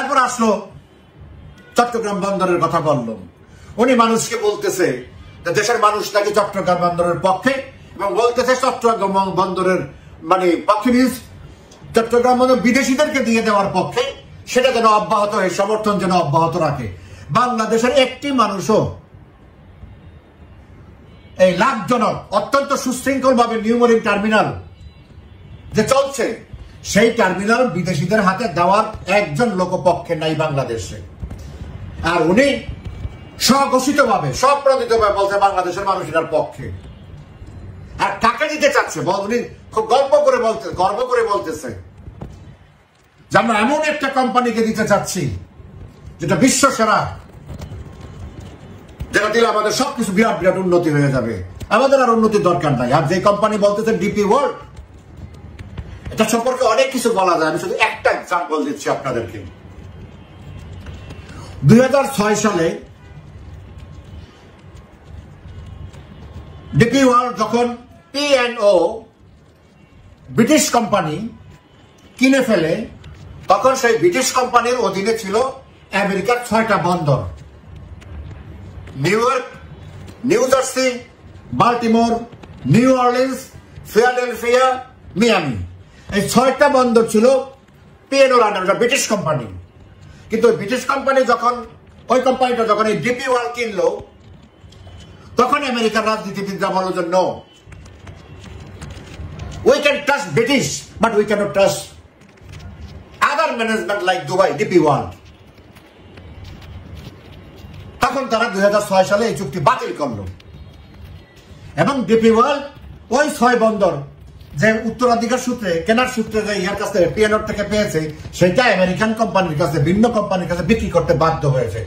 তারপর আসলো চট্টগ্রাম বন্দরের কথা বলল। উনি মানুষকে বলতেছে দেশের মানুষ নাকি চট্টগ্রাম বন্দরের পক্ষে, এবং বলতেছে চট্টগ্রাম বন্দরের মানে পক্ষে মিন্স চট্টগ্রাম বন্দর বিদেশিদেরকে দিয়ে দেওয়ার পক্ষে, সেটা যেন অব্যাহত হয়, সমর্থন যেন অব্যাহত রাখে। বাংলাদেশের একটি মানুষও এই লাভজনক অত্যন্ত সুশৃঙ্খল ভাবে নিউমোরিং টার্মিনাল যে চলছে, সেই টার্মিনাল বিদেশিদের হাতে দেওয়ার একজন লোক পক্ষে নাই বাংলাদেশে। আর উনি স্বঘোষিতভাবে স্বপ্রণোদিতভাবে বলছে বাংলাদেশের মানুষ এটার পক্ষে। আর কাকে দিতে চাচ্ছে উনি খুব গর্ব করে বলতেছে যে আমরা এমন একটা কোম্পানিকে দিতে চাচ্ছি যেটা বিশ্ব সেরা, যেটা দিলে আমাদের সবকিছু বিরাট বিরাট উন্নতি হয়ে যাবে, আমাদের আর উন্নতির দরকার নাই। আর যে কোম্পানি বলতেছে ডিপি ওয়ার্ল্ড, এটা সম্পর্কে অনেক কিছু বলা যায়। আমি শুধু একটা এক্সাম্পল দিচ্ছি আপনাদেরকে। 2006 সালে ডিপি ওয়ার্ল্ড যখন P&O ব্রিটিশ কোম্পানি কিনে ফেলে, তখন সেই ব্রিটিশ কোম্পানির অধীনে ছিল আমেরিকার 6টা বন্দর, new York, new jersey, Baltimore, new Orleans, Philadelphia, Miami. এই 6টা বন্দর ছিল P&Oর আন্ডারে, ব্রিটিশ কোম্পানি। কিন্তু ব্রিটিশ কোম্পানি যখন ওই কোম্পানিটা যখন এই ডিপি ওয়ার্ল্ড কিনলো, তখন আমেরিকার রাজনীতিবিদরা বলল যে no, we can trust British but we cannot trust other management like Dubai, DP World। তখন তারা 2006 সালে এই চুক্তি বাতিল করলো, এবং ডিপি ওয়ার্ল্ড ওই 6 বন্দর যে উত্তরাধিকার সূত্রে কেনার সূত্রে যে ইয়ার কাছে P&O থেকে পেয়েছে, সেটা আমেরিকান কোম্পানির কাছে, ভিন্ন কোম্পানির কাছে বিক্রি করতে বাধ্য হয়েছে।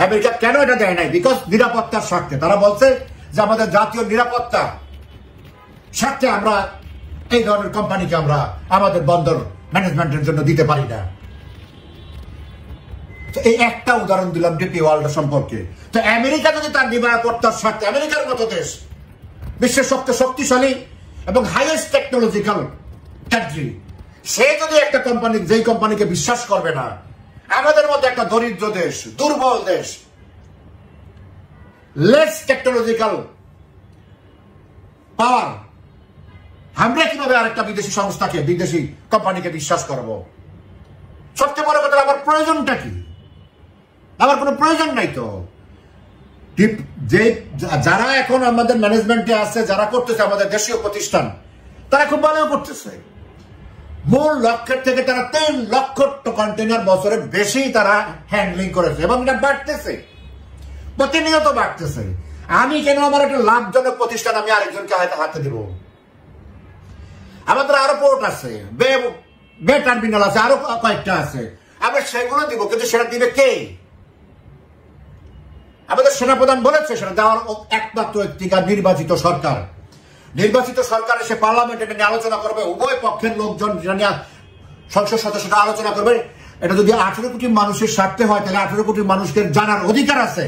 আমেরিকা কেন এটা দেয় নাই? বিকজ নিরাপত্তার স্বার্থে। তারা বলছে যে আমাদের জাতীয় নিরাপত্তা স্বার্থে আমরা এই ধরনের কোম্পানিকে আমরা আমাদের বন্দর ম্যানেজমেন্টের জন্য দিতে পারি না। এই একটা উদাহরণ দিলাম ডিপি ওয়ার্ল্ড সম্পর্কে। তো আমেরিকা যদি তার নিরাপত্তার স্বার্থে, আমেরিকার মতো দেশ, বিশ্বের সবচেয়ে শক্তিশালী এবং হাইয়েস্ট টেকনোলজিক্যাল কান্ট্রি, সে যদি একটা কোম্পানি, যেই কোম্পানিকে বিশ্বাস করবে না, আমাদের মতো একটা দরিদ্র দেশ, দুর্বল দেশ, লেস টেকনোলজিক্যাল পাওয়ার, আমরা কিভাবে আরেকটা বিদেশি সংস্থাকে, বিদেশি কোম্পানিকে বিশ্বাস করব? সবচেয়ে বড় কথা, আমার প্রয়োজনটা কি? আমার কোনো প্রয়োজন নাই তো। যে যারা এখন আমাদের ম্যানেজমেন্টে আছে, যারা করতেছে আমাদের দেশীয় প্রতিষ্ঠান, তারা খুব ভালো করতেছে। মূল লক্ষ্যের থেকে তারা 3 লক্ষ কন্টেনার বছরে বেশি তারা হ্যান্ডলিং করেছে, এবং এটা বাড়তেছে, প্রতিনিয়ত বাড়তেছে। আমি কেন আমার একটা লাভজনক প্রতিষ্ঠান আমি আরেকজনকে হাতে দেব? আমাদের আরো পোর্ট আছে, বে টার্মিনাল আছে, আরো কয়েকটা আছে, আমরা সেগুলো দিব, কিন্তু সেটা দিবে কে? আমাদের সেনাপ্রধান বলেছে সেটা দেওয়ার একমাত্র একটিকার নির্বাচিত সরকার। নির্বাচিত সরকার এসে পার্লামেন্টে এটা নিয়ে আলোচনা করবে, উভয় পক্ষের লোকজন সংসদ সদস্যরা আলোচনা করবে। এটা যদি 18 কোটি মানুষের স্বার্থে হয়, তাহলে 18 কোটি মানুষকে জানার অধিকার আছে,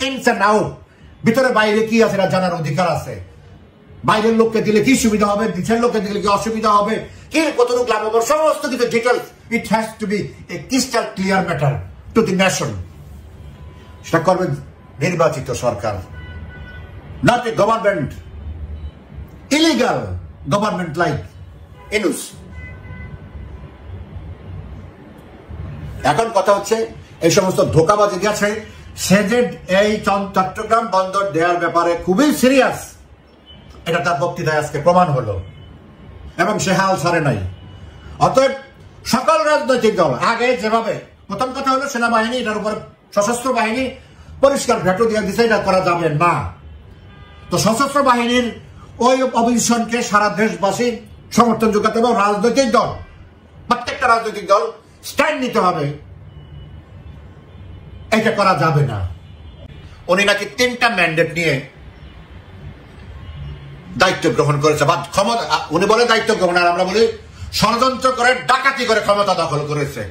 ইনস এন্ড আউট, ভিতরে বাইরে কি আছে এটা জানার অধিকার আছে। বাইরের লোককে দিলে কি সুবিধা হবে, দেশের লোককে দিলে কি অসুবিধা হবে, কি কতটুকু লাভ হবে, সমস্ত কিছু details, it has to be a crystal clear matter to the nation. সেটা করবে নির্বাচিত সরকার, not a government, illegal government like Yunus. এখন কথা হচ্ছে এই সমস্ত ধোঁকাবাজি আছে, সে যে এই চট্টগ্রাম বন্দর দেওয়ার ব্যাপারে খুবই সিরিয়াস, এটা তার বক্তৃতায় আজকে প্রমাণ হলো, এবং সে হাল ছাড়ে নাই। অতএব সকল রাজনৈতিক দল আগে যেভাবে, প্রথম কথা হলো সেনাবাহিনী, এটার উপর সশস্ত্র বাহিনী পরিষ্কার ভেটো দিয়ে দিচ্ছে, এটা করা যাবে না। তো সশস্ত্র বাহিনীর ওই অভিযানকে সারা দেশবাসী সমর্থন যোগাতে হবে। রাজনৈতিক দল, প্রত্যেকটা রাজনৈতিক দল স্ট্যান্ড নিতে হবে, এটা করা যাবে না। উনি নাকি 3টা ম্যান্ডেট নিয়ে দায়িত্ব গ্রহণ করেছে, বা ক্ষমতা, উনি বলে দায়িত্ব গ্রহণ, আর আমরা বলি ষড়যন্ত্র করে, ডাকাতি করে ক্ষমতা দখল করেছে।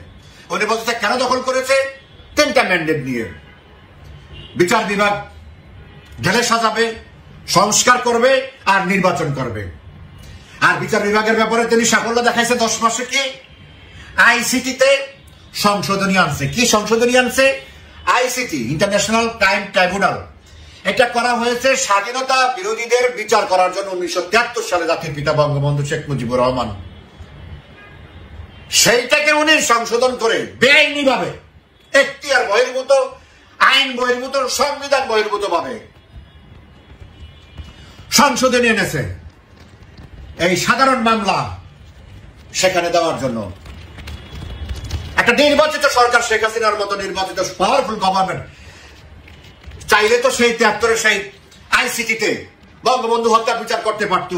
উনি বলছে কেন দখল করেছে? 3টা ম্যান্ডেট নিয়ে। বিচার বিভাগ ঢেলে সাজাবে, সংস্কার করবে, আর নির্বাচন করবে। আর বিচার বিভাগের ব্যাপারে তিনি সাফল্য দেখাইছে 10 মাসে। কি আইসিটিতে সংশোধনী আনছে। কি সংশোধনী আনছে? ICT, international crime tribunal. এটা করা হয়েছে স্বাধীনতা বিরোধীদের বিচার করার জন্য 1973 সালে জাতির পিতা বঙ্গবন্ধু শেখ মুজিবুর রহমান। সেইটাকে উনি সংশোধন করে বেআইনি ভাবে, এখতিয়ার বহির্ভূত, আইন বহির্ভূত, সংবিধান বহির্ভূত ভাবে সংশোধনী এনেছে এই সাধারণ মামলা সেখানে দেওয়ার জন্য। একটা নির্বাচিত সরকার, শেখ হাসিনার মতো নির্বাচিত পাওয়ারফুল গভর্নমেন্ট চাইলে তো সেই 73 সেই আইসিটিতে বঙ্গবন্ধু হত্যার বিচার করতে পারত,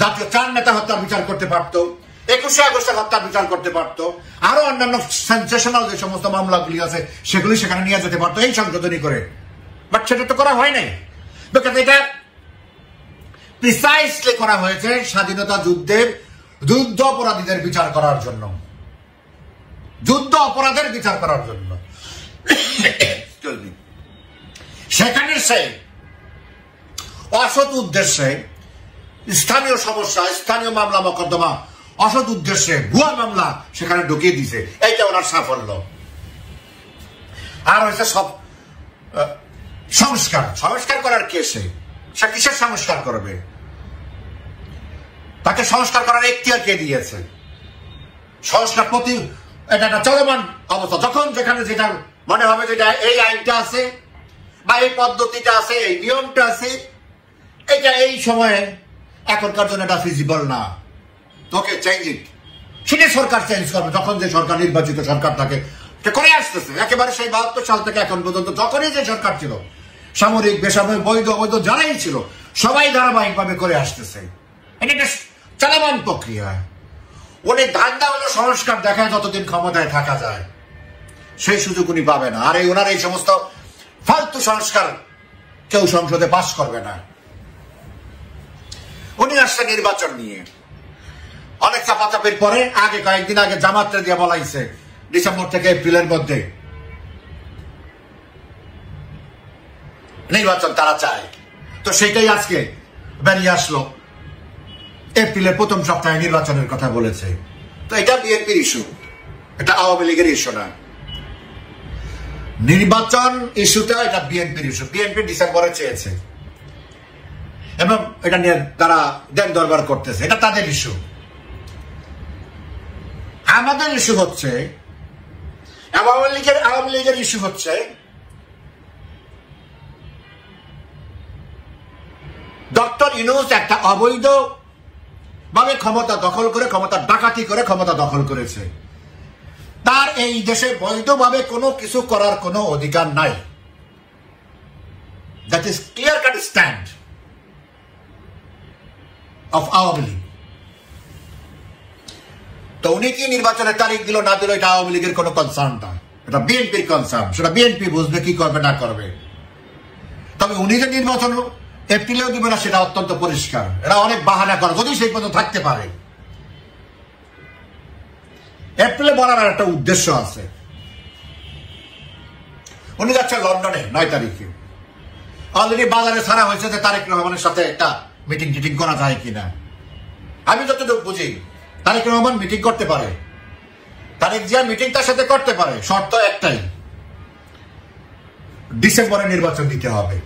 জাতীয় 4 নেতা হত্যার বিচার করতে পারত, 21শে আগস্টের হত্যার বিচার করতে পারত, আরো অন্যান্য সেন্সেশনাল যে সমস্ত মামলাগুলি আছে সেগুলি সেখানে নিয়ে যেতে পারতো এই সংশোধনী করে। বাট সেটা তো করা হয় নাই। এটা প্রিসাইসলি করা হয়েছে স্বাধীনতা যুদ্ধের যুদ্ধ অপরাধীদের বিচার করার জন্য, যুদ্ধ অপরাধের বিচার করার জন্য। সেখানে সে অসৎ উদ্দেশ্যে স্থানীয় সমস্যা, স্থানীয় মামলা মোকদ্দমা অসৎ উদ্দেশ্যে ভুয়া মামলা সেখানে ঢুকিয়ে দিছে। এইটা ওনার সাফল্য। আর হয়েছে সব সংস্কার। সংস্কার করার কেসে সে কিসের সংস্কার করবে? তাকে সংস্কার করার এখতিয়ার কে দিয়েছে? সংস্কার প্রতি এটা একটা চলমান অবস্থা। যখন যেখানে যেটা মনে হবে যেটা এই আইনটা আছে বা এই পদ্ধতিটা আছে, এই নিয়মটা আছে, এটা এই সময়ে এখনকার জন্য এটা ফিজিবল না, তোকে চেঞ্জ ইট। সেটা সরকার চেঞ্জ করবে যখন যে সরকার, নির্বাচিত সরকার থাকে করে আসতেছে। একেবারে সেই 72 সাল থেকে এখন পর্যন্ত যখনই যে সরকার ছিল, সামরিক, বেসামরিক, বৈধ অবৈধ যারাই ছিল, সবাই ধারাবাহিকভাবে করে আসতেছে। এটা একটা চলমান প্রক্রিয়া। উনি ধান্দা হলো সংস্কার দেখায় যতদিন ক্ষমতায় থাকা যায়, সেই সুযোগ উনি পাবে না। আর এই ওনার এই সমস্ত ফালতু সংস্কার কেউ সংসদে পাস করবে না। উনি আসছে নির্বাচন নিয়ে অনেক চাপাচাপির পরে। আগে কয়েকদিন আগে জামাতরে দিয়ে বলাইছে ডিসেম্বর থেকে এপ্রিলের মধ্যে নির্বাচন তারা চায়। তো সেটাই আজকে বেরিয়ে আসলো, এপ্রিলের প্রথম সপ্তাহে নির্বাচনের কথা বলেছে। তো এটা বিএনপির ইস্যু, এটা আওয়ামী লীগের ইস্যু না। নির্বাচন ইস্যুটা এটা বিএনপির ইস্যু। বিএনপি ডিসেম্বরে চেয়েছে এবং এটা নিয়ে তারা দেন দরবার করতেছে, এটা তাদের ইস্যু। আমাদের ইস্যু হচ্ছে, আওয়ামী লীগের ইস্যু হচ্ছে ডক্টর ইউনূস একটা অবৈধ ভাবে ক্ষমতা দখল করে, ক্ষমতা ডাকাতি করে ক্ষমতা দখল করেছে। তার এই দেশে বৈধভাবে কোনো কিছু করার কোনো অধিকার নাই। That is clear cut stand of Awami League. তো উনি কি নির্বাচনের তারিখ দিল না দিল এটা আওয়ামী লীগের কোনো কনসার্ন না, এটা বিএনপির কনসার্ন। সেটা বিএনপি বুঝবে কি করবে না করবে। তবে উনি যে নির্বাচন এপ্রিলেও দিবে না সেটা অত্যন্ত পরিষ্কার। এরা অনেক বাহানা করে, যদি সেই পর্যন্ত থাকতে পারে। এপ্রিলে বলার একটা উদ্দেশ্য আছে। উনি যাচ্ছে লন্ডনে 9 তারিখে। অলরেডি বাজারে ছাড়া হয়েছে যে তারেক রহমানের সাথে একটা মিটিং টিটিং করা যায় কিনা। আমি যতটুকু বুঝি তারেক রহমান মিটিং করতে পারে, তারেক জিয়া মিটিং তার সাথে করতে পারে, শর্ত একটাই, ডিসেম্বরে নির্বাচন দিতে হবে।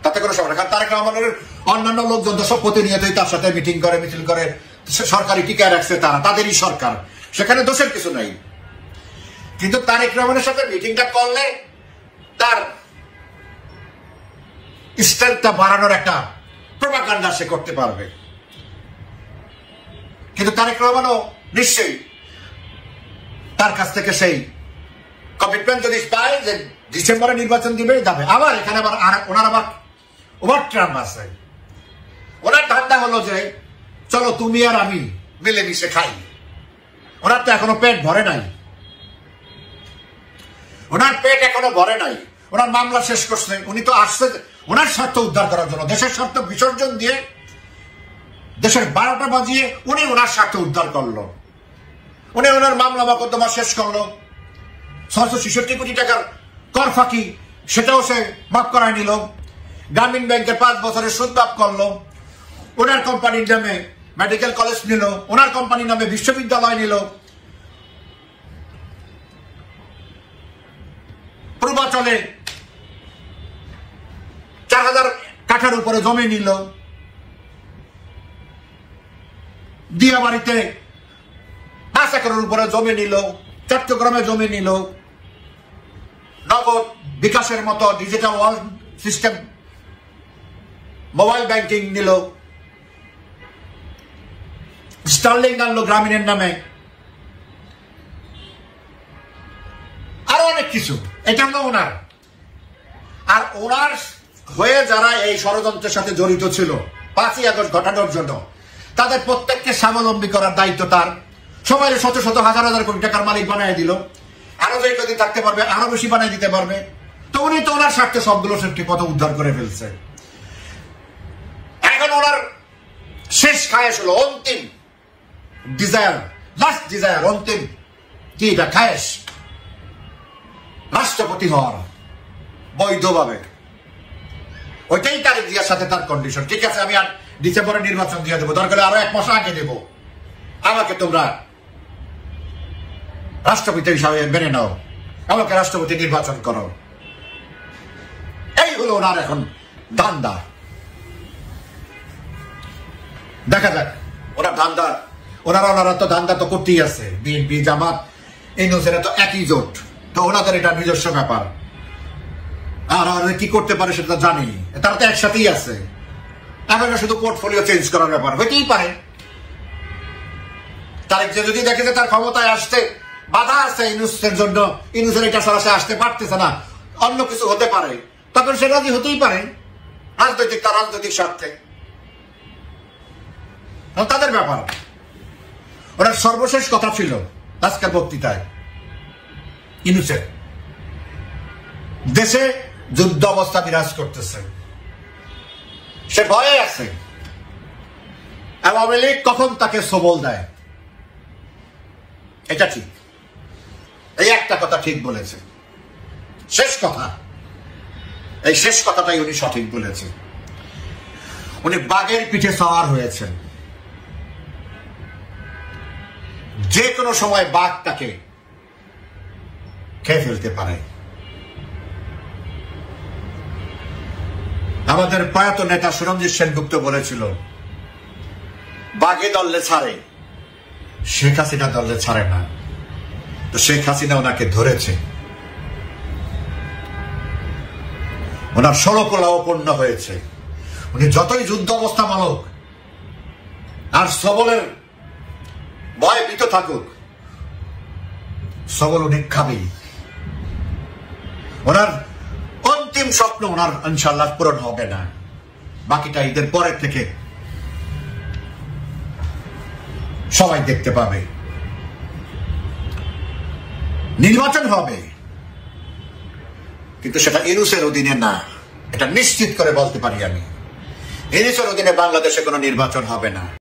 তাতে কোনো সমস্যা। কারণ তারেক রহমানের অন্যান্য লোকজন তো সব প্রতিনিয়তই তার সাথে মিটিং করে, মিছিল করে, সরকারি টিকায় রাখছে তারা, তাদেরই সরকার, সেখানে দোষের কিছু নাই। কিন্তু তারেক রহমানের সাথে মিটিংটা করলে তার স্ট্রেংথটা বাড়ানোর একটা প্রোপাগান্ডা সে করতে পারবে। কিন্তু তারেক রহমানও নিশ্চয়ই তার কাছ থেকে সেই কমিটমেন্ট যদি পায় যে ডিসেম্বরে নির্বাচন দিবে, যাবে। আবার এখানে আবার ওনার আবার ওভার ট্রাম্প আছে। ওনার ধান্দা হলো যে চলো তুমি আর আমি মিলেমিশে খাই। ওনার তো এখনো পেট ভরে নাই, ওনার পেট এখনো ভরে নাই। ওনার মামলা শেষ করছে, উনি তো আসছে ওনার স্বার্থ উদ্ধার করার জন্য, দেশের স্বার্থ বিসর্জন দিয়ে, দেশের 12টা বাজিয়ে উনি ওনার স্বার্থ উদ্ধার করলো। উনি ওনার মামলা মোকদ্দমা শেষ করলো। 666 কোটি টাকার কর ফাঁকি সেটাও সে মাফ করায় নিল। গ্রামীণ ব্যাংকের 5 বছরের সুদ মাফ করলো। ওনার কোম্পানির নামে মেডিকেল কলেজ নিল, ওনার কোম্পানির নামে বিশ্ববিদ্যালয় নিল। পূর্বাচলে 4000 কাঠার উপরে জমি নিল, দিয়াবাড়িতে 5 একরের উপরে জমি নিল, চট্টগ্রামে জমি নিল, নগদ বিকাশের মতো digital world system mobile banking নিল, স্টার্লিং আনলো গ্রামীণের নামে, আরো অনেক কিছু। এটা হলো ওনার। আর ওনার হয়ে যারা এই ষড়যন্ত্রের সাথে জড়িত ছিল 5ই আগস্ট ঘটানোর জন্য, তাদের প্রত্যেককে স্বাবলম্বী করার দায়িত্ব তার। সবাই শত শত হাজার হাজার কোটি টাকার মালিক বানিয়ে দিল, আরো যে কদিন থাকতে পারবে আরো বেশি বানিয়ে দিতে পারবে। তো উনি তো ওনার স্বার্থে সবগুলো সেফটি পথ উদ্ধার করে ফেলছে। এখন ওনার শেষ খায়েশ হলো, অন্তিম ডিজায়ার, লাস্ট ডিজায়ার, অন্তিম কি এটা খায়েশ, রাষ্ট্রপতি হওয়ার বৈধভাবে। ওইটাই তারেক জিয়ার সাথে তার কন্ডিশন। ঠিক আছে, আমি আর ডিসেম্বরে নির্বাচন দিয়ে দেবো, দরকার 1 মাস আগে দেবো, আমাকে তোমরা রাষ্ট্রপতি হিসাবে মেনে নাও, আমাকে রাষ্ট্রপতি নির্বাচন করো। এই হলো ওনার এখন ধান্দা। দেখা যাক ওনার ধান্দা। ওনারা তো ধান্দা তো করতেই আছে। বিএনপি, জামাত, ইউনূসের তো একই জোট, তো ওনাদের এটা নিজস্ব ব্যাপার। আর কি করতে পারে সেটা জানি, তারা তো একসাথেই আছে। এখন শুধু পোর্টফোলিও চেঞ্জ করার ব্যাপার হইতেই পারে। তারেক যে যদি দেখে যে তার ক্ষমতায় আসতে বাধা আছে ইউনূসের জন্য, ইউনূসের এটা সরাসরি আসতে পারতেছে না, অন্য কিছু হতে পারে, তখন সে রাজি হতেই পারে তার রাজনৈতিক স্বার্থে। তাদের ব্যাপার। ওনার সর্বশেষ কথা ছিল আজকের বক্তৃতায় ইউনূসের, দেশে যুদ্ধ অবস্থা বিরাজ করতেছে, সে ভয়ে আছে, আওয়ামী লীগ কখন তাকে সবল দেয়। এটা ঠিক, এই একটা কথা ঠিক বলেছে, শেষ কথা। এই শেষ কথাটাই উনি সঠিক বলেছেন। উনি বাঘের পিঠে সওয়ার হয়েছেন। যে কোনো সময় বাঘ তাকে খেয়ে ফেলতে পারে। আমাদের প্রয়াত নেতা সুরঞ্জিত সেনগুপ্ত বলেছিল, বাঘে দললে ছাড়ে, শেখ হাসিনা দললে ছাড়ে না। তো শেখ হাসিনা ওনাকে ধরেছে, ওনার ষড়কলাও পূর্ণ হয়েছে। উনি যতই যুদ্ধ অবস্থা মানক আর সবলের ভয় ভীত থাকুক, সবল উনি খাবেই। ওনার অন্তিম স্বপ্ন ওনার ইনশাআল্লাহ পূরণ হবে না। বাকিটা ঈদের পরের থেকে সবাই দেখতে পাবে। নির্বাচন হবে, কিন্তু সেটা ইউনূসের অধীনে না, এটা নিশ্চিত করে বলতে পারি আমি। ইউনূসের অধীনে বাংলাদেশে কোনো নির্বাচন হবে না।